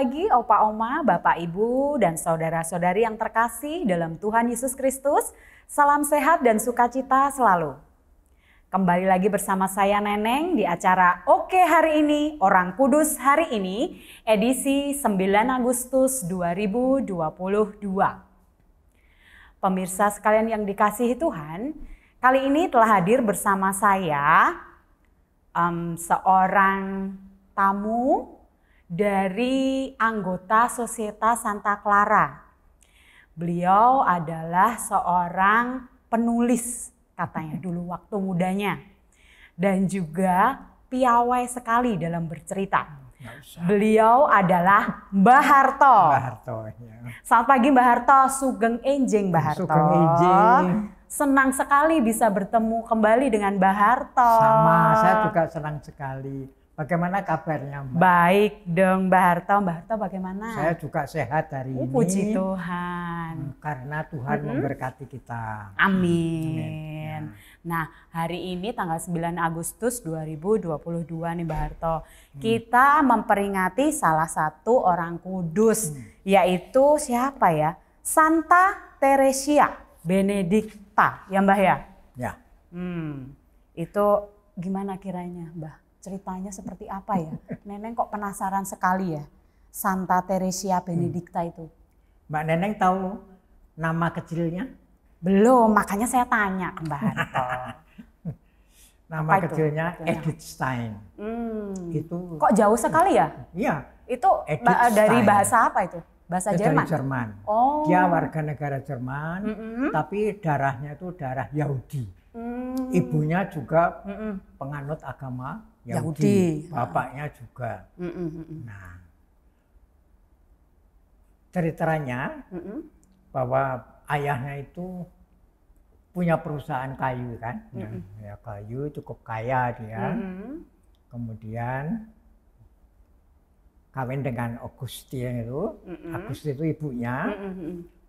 pagi Opa Oma, Bapak Ibu, dan saudara-saudari yang terkasih dalam Tuhan Yesus Kristus. Salam sehat dan sukacita selalu. Kembali lagi bersama saya Neneng di acara Oke Hari Ini, Orang Kudus Hari Ini, edisi 9 Agustus 2022. Pemirsa sekalian yang dikasihi Tuhan, kali ini telah hadir bersama saya seorang tamu dari anggota Societas Santa Clara. Beliau adalah seorang penulis katanya dulu waktu mudanya. Dan juga piawai sekali dalam bercerita. Beliau adalah Mbah Harto. Mbah Harto, ya. Selamat pagi Mbah Harto, sugeng enjing Mbah Harto. Sugeng enjing. Senang sekali bisa bertemu kembali dengan Mbah Harto. Sama, saya juga senang sekali. Bagaimana kabarnya Mbak? Baik dong Mbah Harto. Mbah Harto bagaimana? Saya juga sehat hari ini. Puji Tuhan. Karena Tuhan memberkati kita. Amin. Nah, hari ini tanggal 9 Agustus 2022 nih Mbah Harto. Kita memperingati salah satu orang kudus, yaitu siapa ya? Santa Teresia Benedikta, ya Mbah ya? Ya. Itu gimana kiranya Mbah? Ceritanya seperti apa ya? Neneng kok penasaran sekali ya. Santa Teresia Benedikta itu. Mbak Neneng tahu nama kecilnya? Belum, makanya saya tanya ke Mbah Harto. Nama Apa itu? kecilnya Edith Stein. Itu Kok jauh sekali ya? iya. Itu Edith dari Stein. bahasa apa itu? Bahasa Jerman? Dari Jerman. Oh. Dia warga negara Jerman, tapi darahnya itu darah Yahudi. Ibunya juga penganut agama Yahudi. Bapaknya juga. Nah, ceritanya bahwa ayahnya itu punya perusahaan kayu kan, ya kayu cukup kaya dia. Kemudian kawin dengan Augustine itu, Augustine itu ibunya.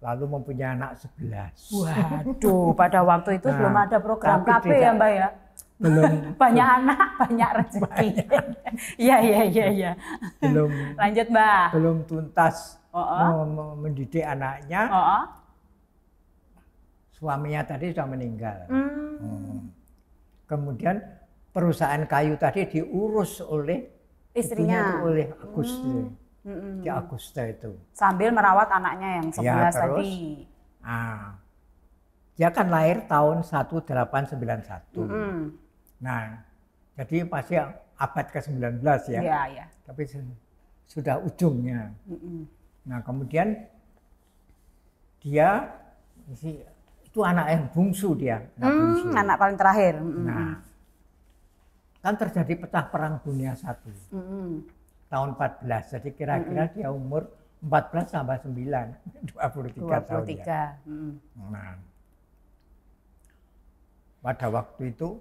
Lalu mempunyai anak 11. Waduh, pada waktu itu belum ada program KB ya Mbak ya? Belum. Banyak anak, banyak rezeki. Iya. Belum. Lanjut Mbak. Belum tuntas mendidik anaknya. Suaminya tadi sudah meninggal. Kemudian perusahaan kayu tadi diurus oleh istrinya, oleh Augustine. Di Augusta itu. Sambil merawat anaknya yang 11 ya, terus, tadi. Dia kan lahir tahun 1891. Nah, jadi masih abad ke-19 ya. Iya. Tapi sudah ujungnya. Nah, kemudian dia itu anak yang bungsu dia. Anak paling terakhir. Nah, kan terjadi pecah perang dunia I. Tahun 14, jadi kira-kira dia umur 14 tambah 9, 23 tahun ya. Nah, pada waktu itu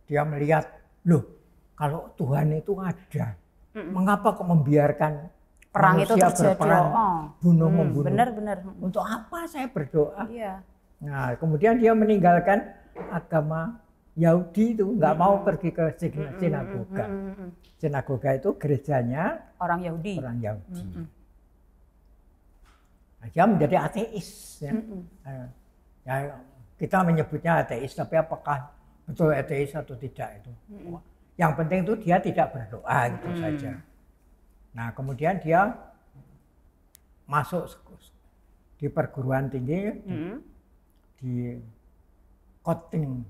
dia melihat, loh kalau Tuhan itu ada, mengapa kok membiarkan perang itu terjadi? Berperang, bunuh-membunuh? Benar. Untuk apa saya berdoa? Iya. Nah, kemudian dia meninggalkan agama Yahudi itu, nggak mau pergi ke sinagoga. Sinagoga itu gerejanya orang Yahudi. Nah, dia menjadi ateis. Ya. Ya, kita menyebutnya ateis, tapi apakah betul ateis atau tidak itu? Yang penting itu dia tidak berdoa gitu saja. Nah, kemudian dia masuk di perguruan tinggi di Göttingen.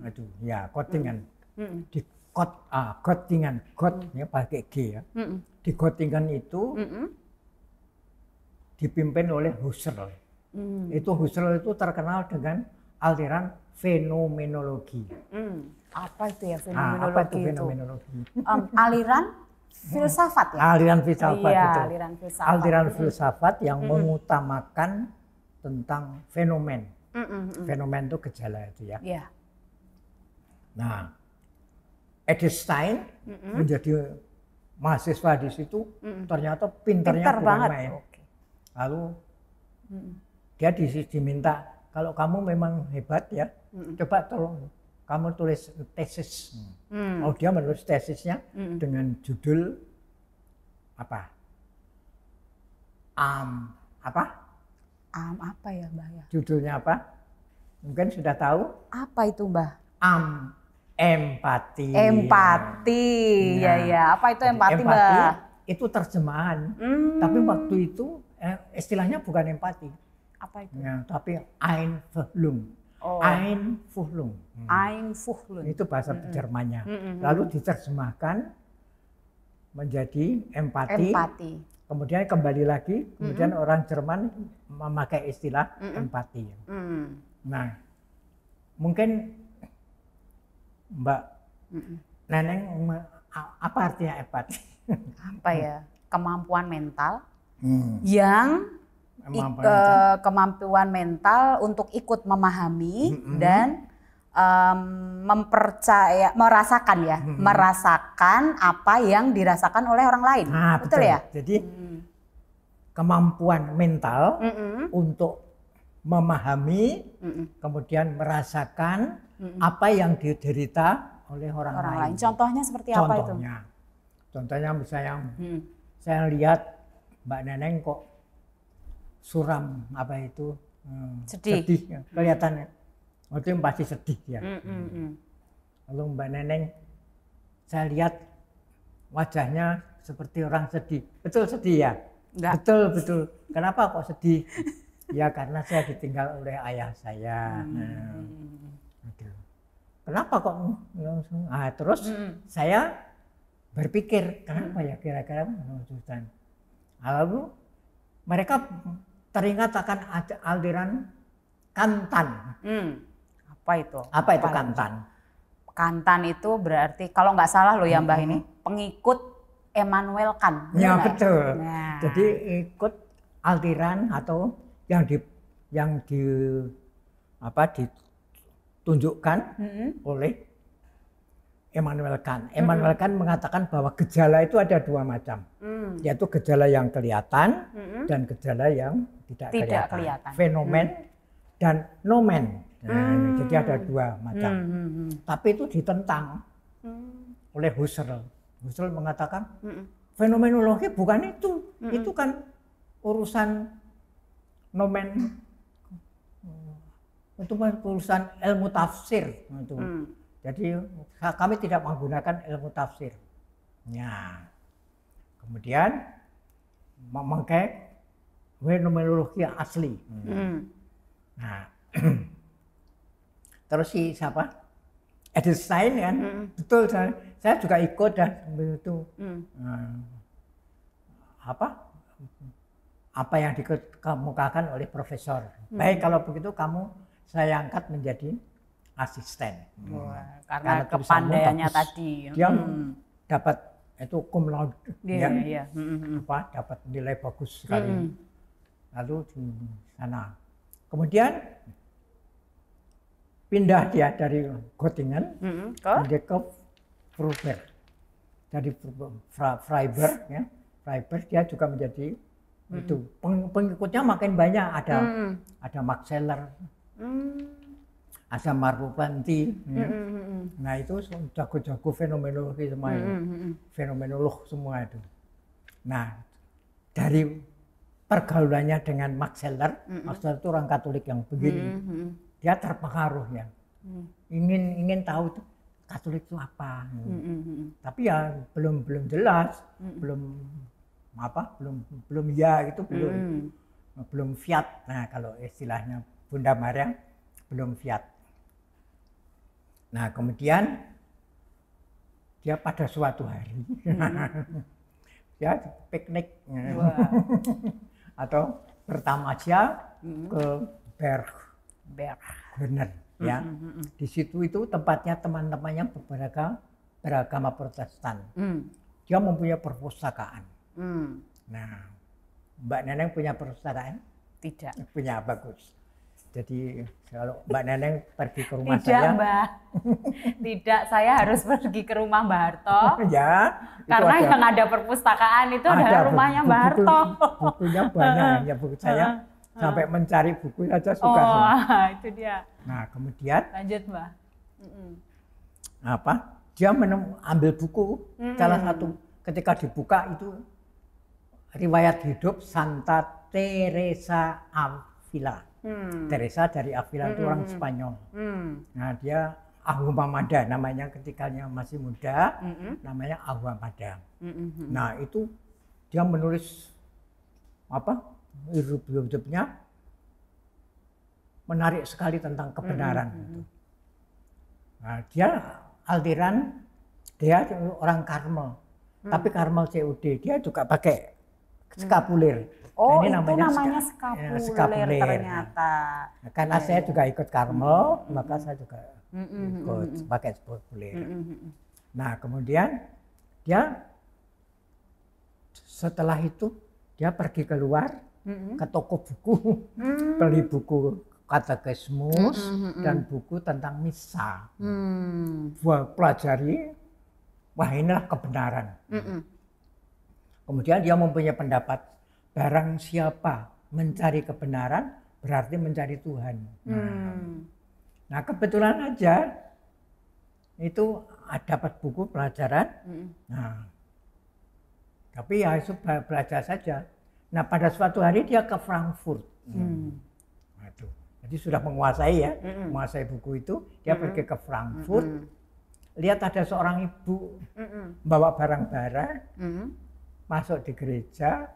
Itu ya Göttingen. Di Göttingen, ya pakai G ya. Di Göttingen itu dipimpin oleh Husserl. Husserl itu terkenal dengan aliran fenomenologi. Apa itu ya fenomenologi? Apa itu fenomenologi? Aliran filsafat ya? Aliran filsafat itu. Aliran filsafat yang mengutamakan tentang fenomen. Fenomen itu gejala itu ya. Yeah. Nah, Edith Stein menjadi mahasiswa di situ, ternyata pintar banget. Main. Lalu dia diminta, kalau kamu memang hebat ya, coba tolong kamu tulis tesis. Dia menulis tesisnya dengan judul apa? Apa? Apa ya Mbah ya? Judulnya apa? Mungkin sudah tahu? Apa itu Mbah? Empati. Empati, ya. Apa itu empati Mbah? Itu terjemahan. Tapi waktu itu istilahnya bukan empati. Apa itu? Ya, tapi Einfühlung. Einfühlung. Einfühlung. Itu bahasa Jermannya. Lalu diterjemahkan menjadi empati. Kemudian kembali lagi, kemudian orang Jerman memakai istilah empati. Nah, mungkin Mbak Neneng, apa artinya empati? Apa ya? Kemampuan mental yang kemampuan mental untuk ikut memahami dan merasakan apa yang dirasakan oleh orang lain. Nah, betul ya? Jadi kemampuan mental untuk memahami, kemudian merasakan apa yang diderita oleh orang lain. Contohnya seperti apa itu? Contohnya misalnya saya lihat Mbak Neneng kok suram, apa itu sedih kelihatannya. Waktu itu pasti sedih ya. Lalu Mbak Neneng, saya lihat wajahnya seperti orang sedih. Betul sedih ya? Enggak. Betul. Kenapa kok sedih? Ya karena saya ditinggal oleh ayah saya. Kenapa kok langsung? Terus saya berpikir, kenapa ya kira-kira menujukan. Lalu mereka teringat akan aliran Kantan. Apa itu? Apa itu Kantan? Kantan itu berarti, kalau nggak salah loh ya Mbah ini, pengikut Immanuel Kant. Ya betul. Nah. Jadi ikut aliran atau yang ditunjukkan oleh Immanuel Kant. Immanuel Kant mengatakan bahwa gejala itu ada dua macam, yaitu gejala yang kelihatan dan gejala yang tidak kelihatan. Fenomen dan nomen. Nah, jadi ada dua macam. Tapi itu ditentang oleh Husserl. Husserl mengatakan fenomenologi bukan itu. Itu kan urusan nomen, itu urusan ilmu tafsir. Itu. Jadi kami tidak menggunakan ilmu tafsir. Ya. Kemudian memakai fenomenologi asli. Nah, terus si siapa? Edelstein kan, betul. Saya juga ikut dan itu apa yang dikemukakan oleh profesor. Baik kalau begitu saya angkat menjadi asisten. Karena kepandaiannya tadi. Dia dapat itu cum laude, dapat nilai bagus sekali. Lalu di sana. Kemudian pindah dia dari Göttingen ke Freiburg. Dari Freiburg, ya. Freiburg dia juga menjadi itu pengikutnya makin banyak, ada Max Scheler, ada Merleau-Ponty. Nah itu jago-jago fenomenologi semua, fenomenolog semua itu. Nah dari pergaulannya dengan Max Scheler, Max Scheler itu orang Katolik yang begini, dia terpengaruh ya, ingin tahu tuh Katolik itu apa, tapi ya belum jelas, belum ya itu belum fiat. Nah kalau istilahnya Bunda Maria belum fiat. Nah kemudian dia pada suatu hari dia piknik atau bertamasya ke Bergner ya. Di situ itu tempatnya teman-temannya beragama Protestan. Dia mempunyai perpustakaan. Nah, Mbak Neneng punya perpustakaan? Tidak. Punya, bagus. Jadi kalau Mbak Neneng pergi ke rumah tidak, saya. Mbak. Tidak, saya harus pergi ke rumah Mbak Harto. Ya. Karena yang ada perpustakaan itu adalah rumahnya Mbak Harto. Bukunya banyak ya, buku saya. Sampai mencari buku saja suka. Itu dia. Nah, kemudian lanjut, Mbak. Dia ambil buku, salah satu ketika dibuka itu riwayat hidup Santa Teresa Avila. Teresa dari Avila itu orang Spanyol. Nah, dia Ahuma Mada namanya ketikanya masih muda, namanya Ahuma Mada. Nah, itu dia menulis hidupnya menarik sekali tentang kebenaran. Nah, dia aliran, dia orang Karmel, tapi Karmel COD, dia juga pakai skapuler. Oh, nah, ini namanya skapuler ternyata. Nah, karena saya juga ikut Karmel, maka saya juga ikut pakai skapuler. Nah, kemudian dia setelah itu dia pergi keluar ke toko buku, beli buku katekismus dan buku tentang misa. Buat pelajari, wah inilah kebenaran. Kemudian dia mempunyai pendapat, barang siapa mencari kebenaran berarti mencari Tuhan. Nah, kebetulan aja itu dapat buku pelajaran. Nah, tapi ya itu belajar saja. Nah, pada suatu hari dia ke Frankfurt. Jadi sudah menguasai ya, menguasai buku itu. Dia pergi ke Frankfurt. Lihat ada seorang ibu bawa barang-barang, masuk di gereja,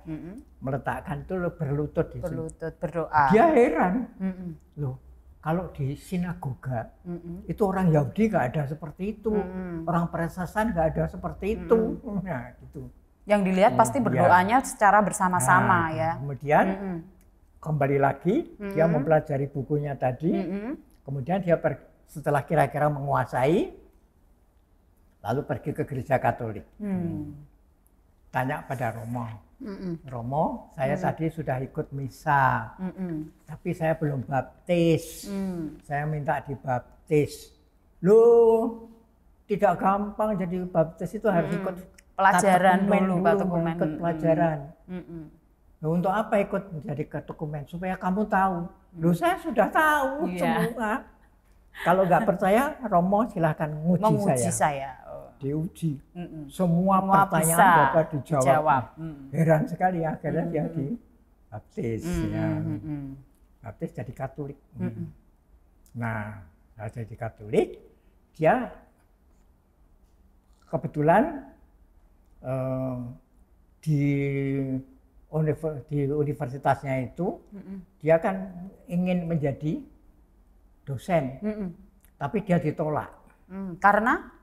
meletakkan itu berlutut di sini. Berdoa. Dia heran, loh kalau di sinagoga itu orang Yahudi nggak ada seperti itu, orang protestan nggak ada seperti itu. Nah, gitu. Yang dilihat pasti berdoanya secara bersama-sama ya. Kemudian kembali lagi, dia mempelajari bukunya tadi, kemudian dia setelah kira-kira menguasai, lalu pergi ke gereja Katolik. Tanya pada Romo, Romo, saya tadi sudah ikut misa, tapi saya belum baptis, saya minta dibaptis. Loh, tidak gampang jadi baptis, itu harus ikut pelajaran dulu, ikut pelajaran. Loh, untuk apa ikut menjadi katekumen? Supaya kamu tahu. Loh, saya sudah tahu semua. Kalau nggak percaya, Romo silahkan menguji saya. Diuji. Semua pertanyaan dapat dijawab. Heran sekali, akhirnya dia dibaptis. Baptis jadi Katolik. Nah, jadi Katolik, dia kebetulan di universitasnya itu dia kan ingin menjadi dosen, tapi dia ditolak. Karena?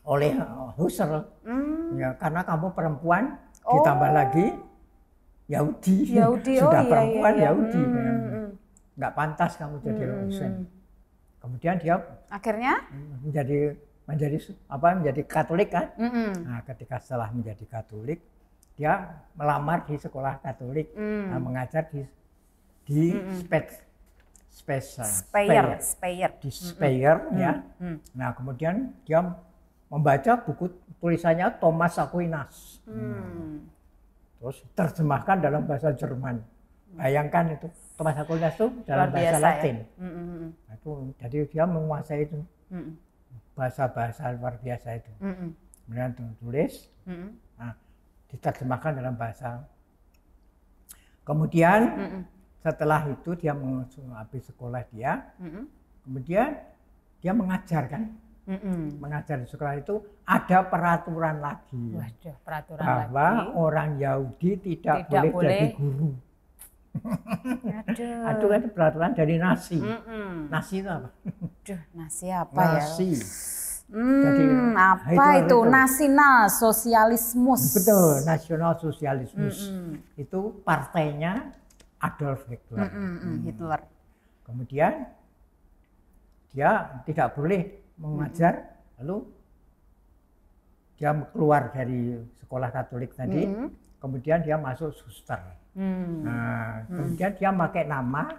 Oleh Husserl, ya, karena kamu perempuan, ditambah lagi Yahudi. Sudah perempuan Yahudi, nggak pantas kamu jadi dosen. Kemudian dia akhirnya menjadi Katolik kan. Nah, ketika setelah menjadi Katolik, dia melamar di sekolah Katolik, mengajar di Speyer ya. Nah, kemudian dia membaca buku tulisannya Thomas Aquinas. Terus terjemahkan dalam bahasa Jerman. Bayangkan itu, Thomas Aquinas itu dalam bahasa Latin. Nah, itu, jadi dia menguasai itu bahasa-bahasa luar biasa itu. Kemudian tulis, nah, diterjemahkan dalam bahasa. Kemudian setelah itu dia habis sekolah dia, kemudian dia mengajarkan. Mengajar di sekolah itu ada peraturan lagi. Waduh, peraturan bahwa lagi. Orang Yahudi tidak boleh jadi guru. Aduh, kan peraturan dari Nasi. Nasi itu apa? Aduh, nasi apa nasi. ya? Jadi, apa itu? Nasional Sosialismus. Betul, Nasional Sosialismus. Itu partainya Adolf Hitler. Hitler. Kemudian dia tidak boleh mengajar, lalu dia keluar dari sekolah Katolik tadi, kemudian dia masuk suster. Nah, kemudian dia pakai nama,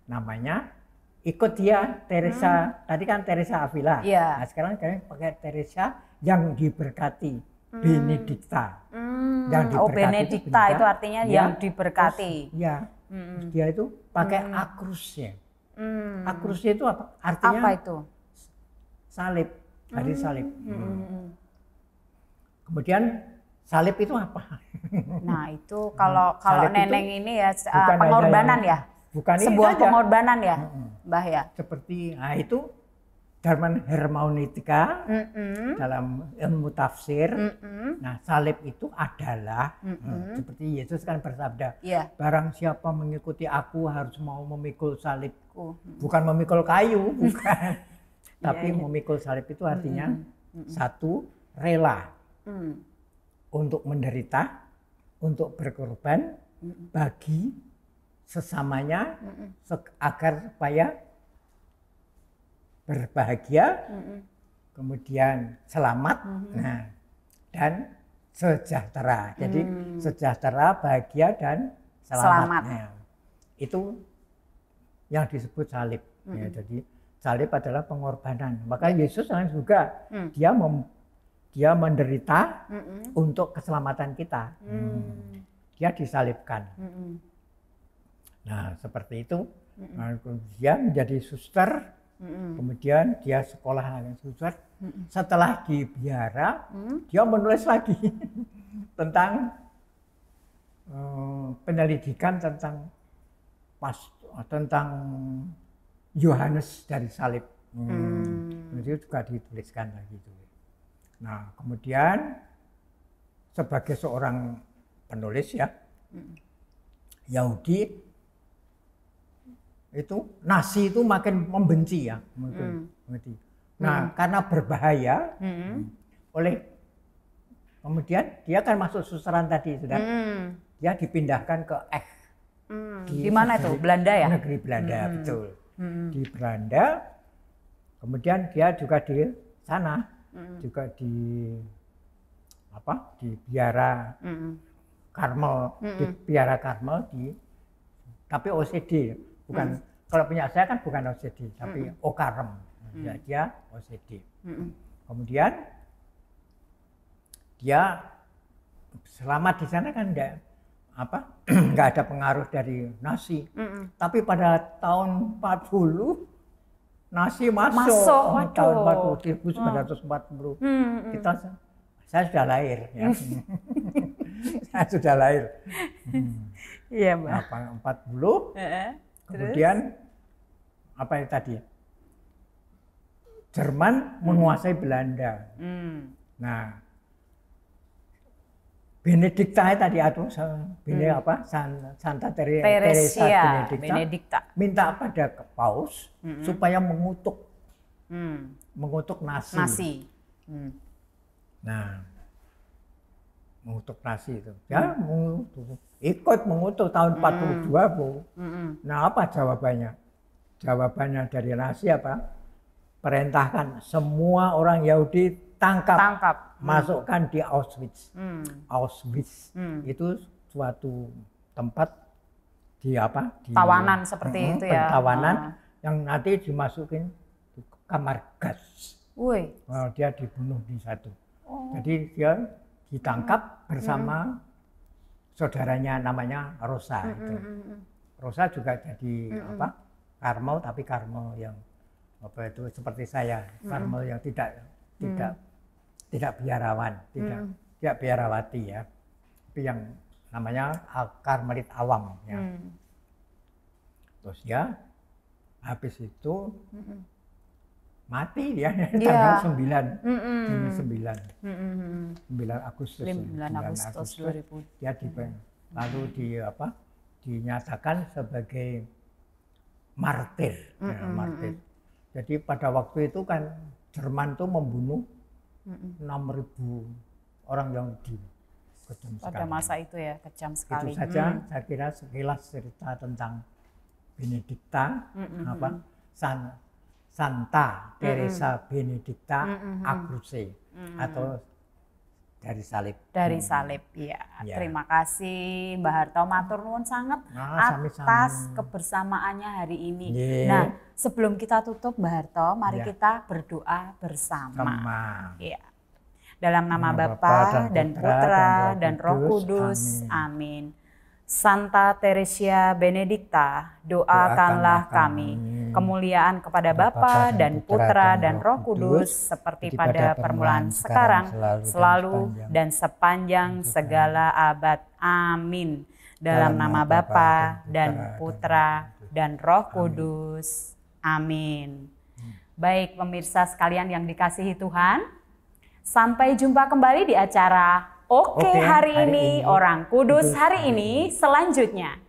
namanya ikut dia Teresa, tadi kan Teresa Avila. Nah, sekarang dia pakai Teresa yang diberkati, Benedikta. Yang diberkati Benedikta itu artinya yang diberkati. Terus dia itu pakai akrusnya. Akrusnya itu apa? Artinya apa itu? Salib, dari salib. Kemudian salib itu apa? Nah itu kalau Salib Neneng itu ini ya bukan hanya pengorbanan yang- ya, bukan ini sebuah saja. pengorbanan ya, Mbah ya. Seperti itu Dharma hermeneutika dalam ilmu tafsir. Nah, salib itu adalah seperti Yesus kan bersabda, Iya. barang siapa mengikuti aku harus mau memikul salibku. Bukan memikul kayu, bukan. Tapi memikul salib itu artinya satu, rela untuk menderita, untuk berkorban bagi sesamanya agar supaya berbahagia, kemudian selamat, nah, dan sejahtera. Jadi sejahtera, bahagia, dan selamat. Nah, itu yang disebut salib. Ya, jadi salib adalah pengorbanan. Maka Yesus juga dia menderita untuk keselamatan kita. Dia disalibkan. Nah, seperti itu. Nah, dia menjadi suster. Kemudian dia sekolah suster. Setelah di biara, dia menulis lagi tentang penyelidikan tentang Yohanes dari salib. Itu juga dituliskan lagi. Nah, kemudian sebagai seorang penulis ya, Yahudi itu nasi itu makin membenci ya, Nah, karena berbahaya, kemudian dia kan masuk susteran tadi sudah, dia dipindahkan ke Di mana itu? Belanda ya? Negeri Belanda, betul. Di Belanda, kemudian dia juga di sana, juga di biara Karmel, di biara Karmel tapi OCD. Bukan, kalau punya saya kan bukan OCD, tapi Okarem. Ya, dia OCD. Kemudian dia selama di sana kan nggak ada pengaruh dari nasi. Tapi pada tahun 40 nasi masuk. Tahun 1940. Saya sudah lahir. Ya. Saya sudah lahir. Iya, Mbak. 40. Kemudian apa yang tadi? Jerman menguasai Belanda. Nah, Benedikta tadi Santa Teresa Benedikta minta pada Paus supaya mengutuk nasi. Nah, mengutuk nasi itu. Ya, ikut mengutuk tahun 42, Bu. Nah, apa jawabannya? Jawabannya dari nasi apa? Perintahkan semua orang Yahudi tangkap. Masukkan di Auschwitz. Auschwitz itu suatu tempat di tawanan seperti itu ya. Tawanan yang nanti dimasukin ke kamar gas. Nah, dia dibunuh di satu. Jadi dia ditangkap bersama saudaranya namanya Rosa. Rosa juga jadi Karmel, tapi Karmel yang itu seperti saya, Karmel yang tidak biarawan, tidak biarawati ya, tapi yang namanya Karmelit awam ya. Terus ya habis itu mati dia tanggal 9 Agustus 2000 dia lalu dinyatakan sebagai martir. Jadi pada waktu itu kan Jerman tuh membunuh 6.000 orang Yahudi. Pada masa itu ya, kejam sekali. Itu saja saya kira sekilas cerita tentang Benedikta, Santa Teresa Benedikta Abruzzi atau dari salib. Dari salib, ya. Terima kasih Mbah Harto, matur nuwun sangat atas kebersamaannya hari ini. Nah, sebelum kita tutup Mbah Harto, mari kita berdoa bersama. Ya. Dalam nama Bapa dan Putra dan Roh Kudus. Amin. Santa Teresia Benedikta, doakanlah kami. kemuliaan kepada Bapa dan Putra dan Roh Kudus, seperti pada permulaan sekarang, selalu dan sepanjang segala abad. Amin. Dalam nama Bapa dan Putra dan Roh Kudus. Amin. Baik pemirsa sekalian yang dikasihi Tuhan, sampai jumpa kembali di acara Oke hari ini, Orang Kudus hari ini selanjutnya.